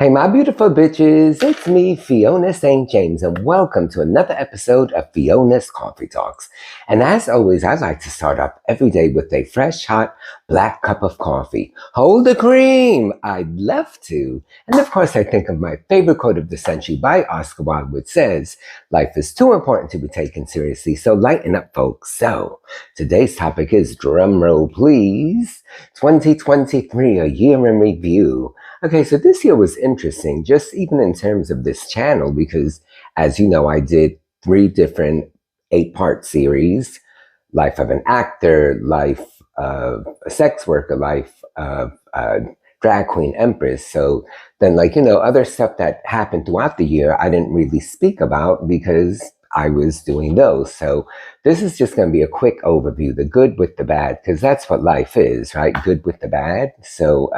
Hey, my beautiful bitches, it's me, Fiona St. James, and welcome to another episode of Fiona's Coffee Talks. And as always, I like to start off every day with a fresh, hot, black cup of coffee. Hold the cream! I'd love to. And of course, I think of my favorite quote of the century by Oscar Wilde, which says, "Life is too important to be taken seriously, so lighten up, folks." So, today's topic is, drum roll please, 2023, a year in review. Okay, so this year was interesting, just even in terms of this channel, because as you know, I did 3 different 8-part series: Life of an Actor, Life of a Sex Worker, Life of a Drag Queen Empress. So then, other stuff that happened throughout the year, I didn't really speak about because I was doing those. So this is just going to be a quick overview, the good with the bad, because that's what life is, right? Good with the bad. So,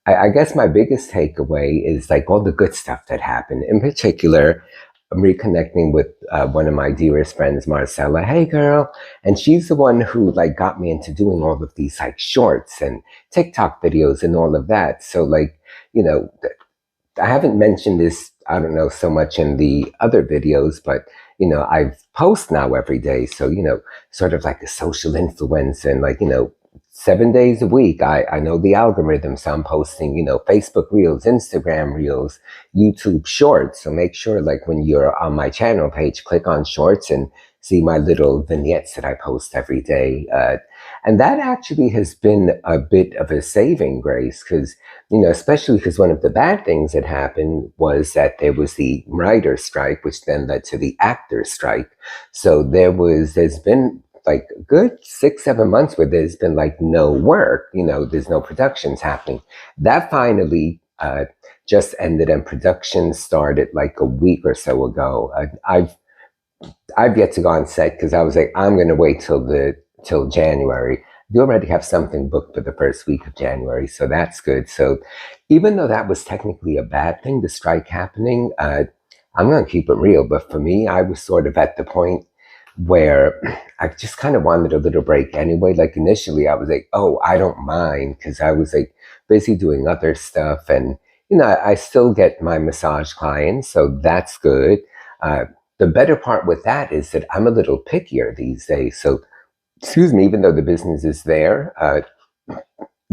I guess my biggest takeaway is like all the good stuff that happened. In particular, I'm reconnecting with one of my dearest friends, Marcella. Hey, girl. And she's the one who got me into doing all of these shorts and TikTok videos and all of that. So I haven't mentioned this, I don't know, so much in the other videos, but I post now every day. So, sort of like a social influencer and 7 days a week. I know the algorithm, so I'm posting, Facebook Reels, Instagram Reels, YouTube Shorts. So make sure when you're on my channel page, click on Shorts and see my little vignettes that I post every day. And that actually has been a bit of a saving grace because, especially because one of the bad things that happened was that there was the writer's strike, which then led to the actor's strike. So there's been a good 6-7 months where there's been no work, there's no productions happening. That finally just ended, and production started a week or so ago. I've yet to go on set because I was I'm going to wait till January. You already have something booked for the first week of January, so that's good. So even though that was technically a bad thing, the strike happening, I'm going to keep it real. But for me, I was sort of at the point where I just kind of wanted a little break anyway. Initially I was oh, I don't mind, because I was busy doing other stuff, and I still get my massage clients, so that's good. The better part with that is that I'm a little pickier these days. So, excuse me, even though the business is there,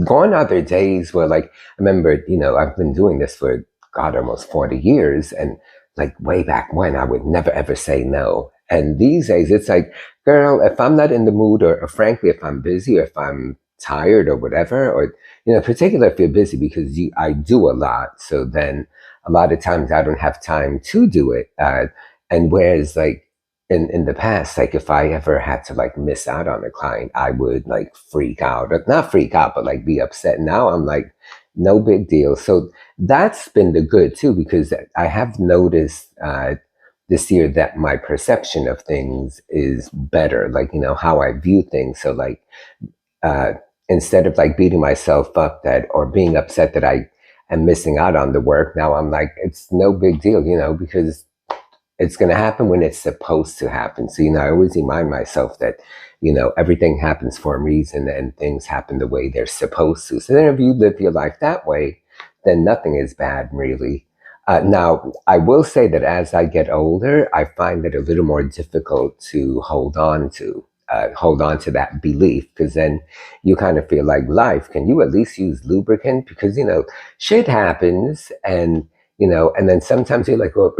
gone are there days where I remember, I've been doing this for God, almost 40 years, and way back when I would never ever say no. And these days it's girl, if I'm not in the mood, or frankly, if I'm busy, or if I'm tired or whatever, or, particularly if you're busy, because I do a lot. So then a lot of times I don't have time to do it. And whereas in the past, if I ever had to miss out on a client, I would freak out, or not freak out, but be upset. Now I'm no big deal. So that's been the good too, because I have noticed, this year, that my perception of things is better, how I view things. So instead of beating myself up or being upset that I am missing out on the work, now I'm it's no big deal, because it's going to happen when it's supposed to happen. So, I always remind myself that, everything happens for a reason, and things happen the way they're supposed to. So then if you live your life that way, then nothing is bad, really. Now, I will say that as I get older, I find it a little more difficult to hold on to that belief, because then you kind of feel life, can you at least use lubricant? Because, shit happens, and, and then sometimes you're well,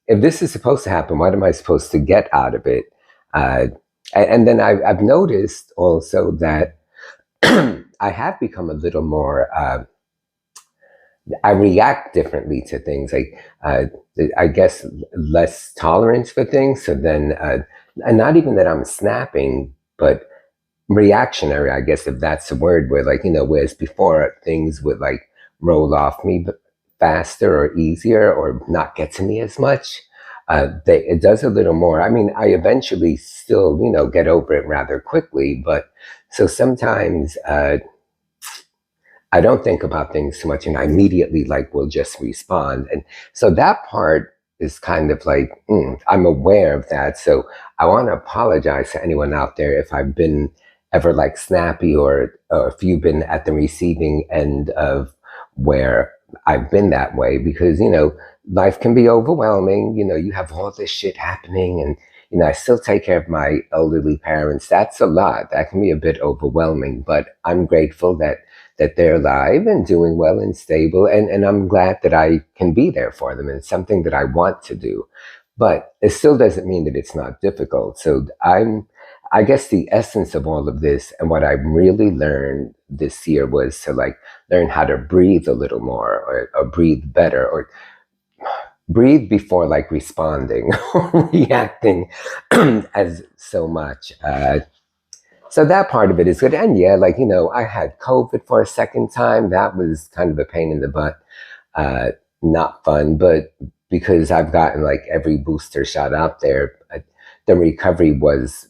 if this is supposed to happen, what am I supposed to get out of it? And then I've noticed also that I have become a little more, I react differently to things, I guess less tolerance for things. So then, and not even that I'm snapping, but reactionary, I guess, if that's the word, where whereas before things would roll off me faster or easier, or not get to me as much. It does a little more. I mean, I eventually still, get over it rather quickly, but so sometimes, I don't think about things too much, and I immediately will just respond. And so that part is kind of I'm aware of that. So I want to apologize to anyone out there if I've been ever snappy, or if you've been at the receiving end of where I've been that way because, life can be overwhelming. You have all this shit happening, and, I still take care of my elderly parents. That's a lot. That can be a bit overwhelming, but I'm grateful that they're alive and doing well and stable. And I'm glad that I can be there for them. And it's something that I want to do. But it still doesn't mean that it's not difficult. So I guess the essence of all of this and what I really learned this year was to like learn how to breathe a little more, or breathe better, or breathe before like responding or reacting as so much. So that part of it is good. And yeah, like, I had COVID for a second time. That was kind of a pain in the butt. Uh, Not fun, but because I've gotten like every booster shot out there, the recovery was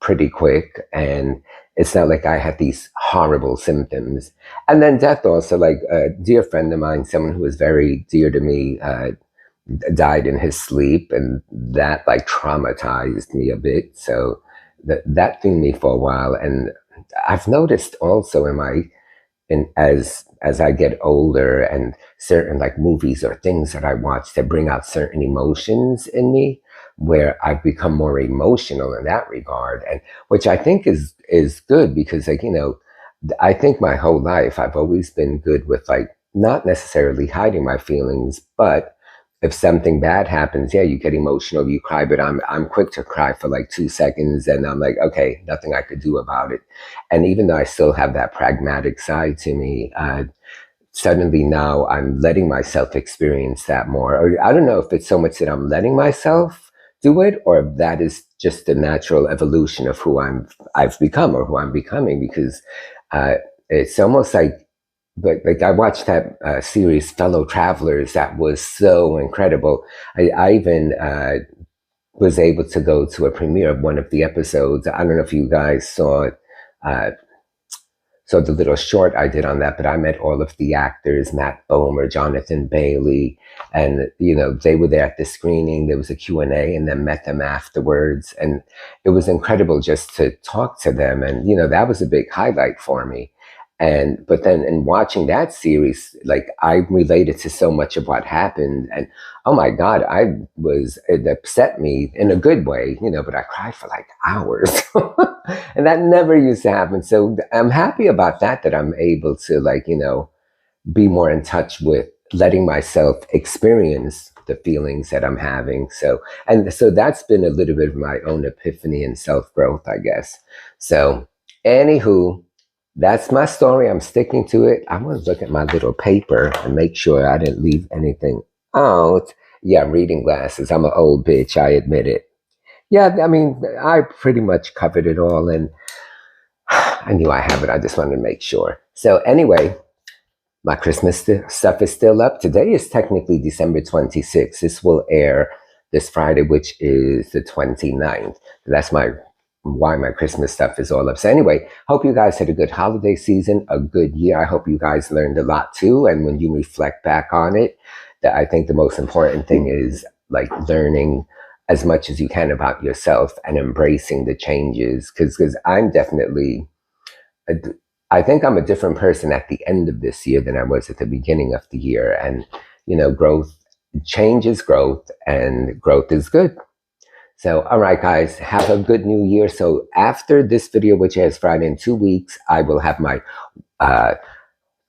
pretty quick, and it's not like I had these horrible symptoms. And then death also, like a dear friend of mine, someone who was very dear to me, died in his sleep, and that like traumatized me a bit. So that threw me for a while. And I've noticed also as I get older, and certain like movies or things that I watch that bring out certain emotions in me, where I've become more emotional in that regard, and which I think is good, because like, I think my whole life I've always been good with like not necessarily hiding my feelings, but if something bad happens, yeah, you get emotional, you cry, but I'm quick to cry for like 2 seconds, and I'm like, okay, nothing I could do about it. And even though I still have that pragmatic side to me, suddenly now I'm letting myself experience that more. Or I don't know if it's so much that I'm letting myself do it, or if that is just the natural evolution of who I've become, or who I'm becoming, because it's almost like I watched that series Fellow Travelers. That was so incredible. I even was able to go to a premiere of one of the episodes. I don't know if you guys saw it. So the little short I did on that, but I met all of the actors, Matt Bomer, Jonathan Bailey, and, they were there at the screening. There was a Q&A, and then met them afterwards. And it was incredible just to talk to them. And, that was a big highlight for me. But then in watching that series, like I related to so much of what happened, and oh my God, it upset me in a good way, but I cried for like hours and that never used to happen. So I'm happy about that I'm able to like, be more in touch with letting myself experience the feelings that I'm having. So that's been a little bit of my own epiphany and self-growth, I guess. So anywho, that's my story. I'm sticking to it. I want to look at my little paper and make sure I didn't leave anything out. Yeah, reading glasses. I'm an old bitch, I admit it. Yeah, I mean, I pretty much covered it all, and I knew I have it. I just wanted to make sure. So anyway, my Christmas stuff is still up. Today is technically December 26th. This will air this Friday, which is the 29th. That's why my Christmas stuff is all up. So anyway, hope you guys had a good holiday season, a good year. I hope you guys learned a lot too. And when you reflect back on it, that I think the most important thing is like learning as much as you can about yourself and embracing the changes. Because I'm definitely, I think I'm a different person at the end of this year than I was at the beginning of the year. And, change is growth, and growth is good. So, all right, guys, have a good new year. So after this video, which airs Friday in 2 weeks, I will have my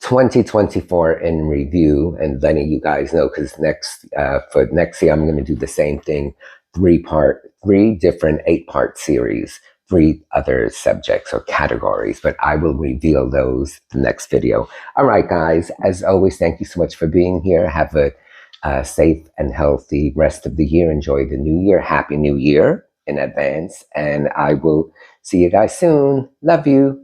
2024 in review and letting you guys know, because for next year, I'm going to do the same thing, 3 different 8-part series, 3 other subjects or categories, but I will reveal those the next video. All right, guys, as always, thank you so much for being here. Have a safe and healthy rest of the year. Enjoy the new year. Happy New Year in advance. And I will see you guys soon. Love you.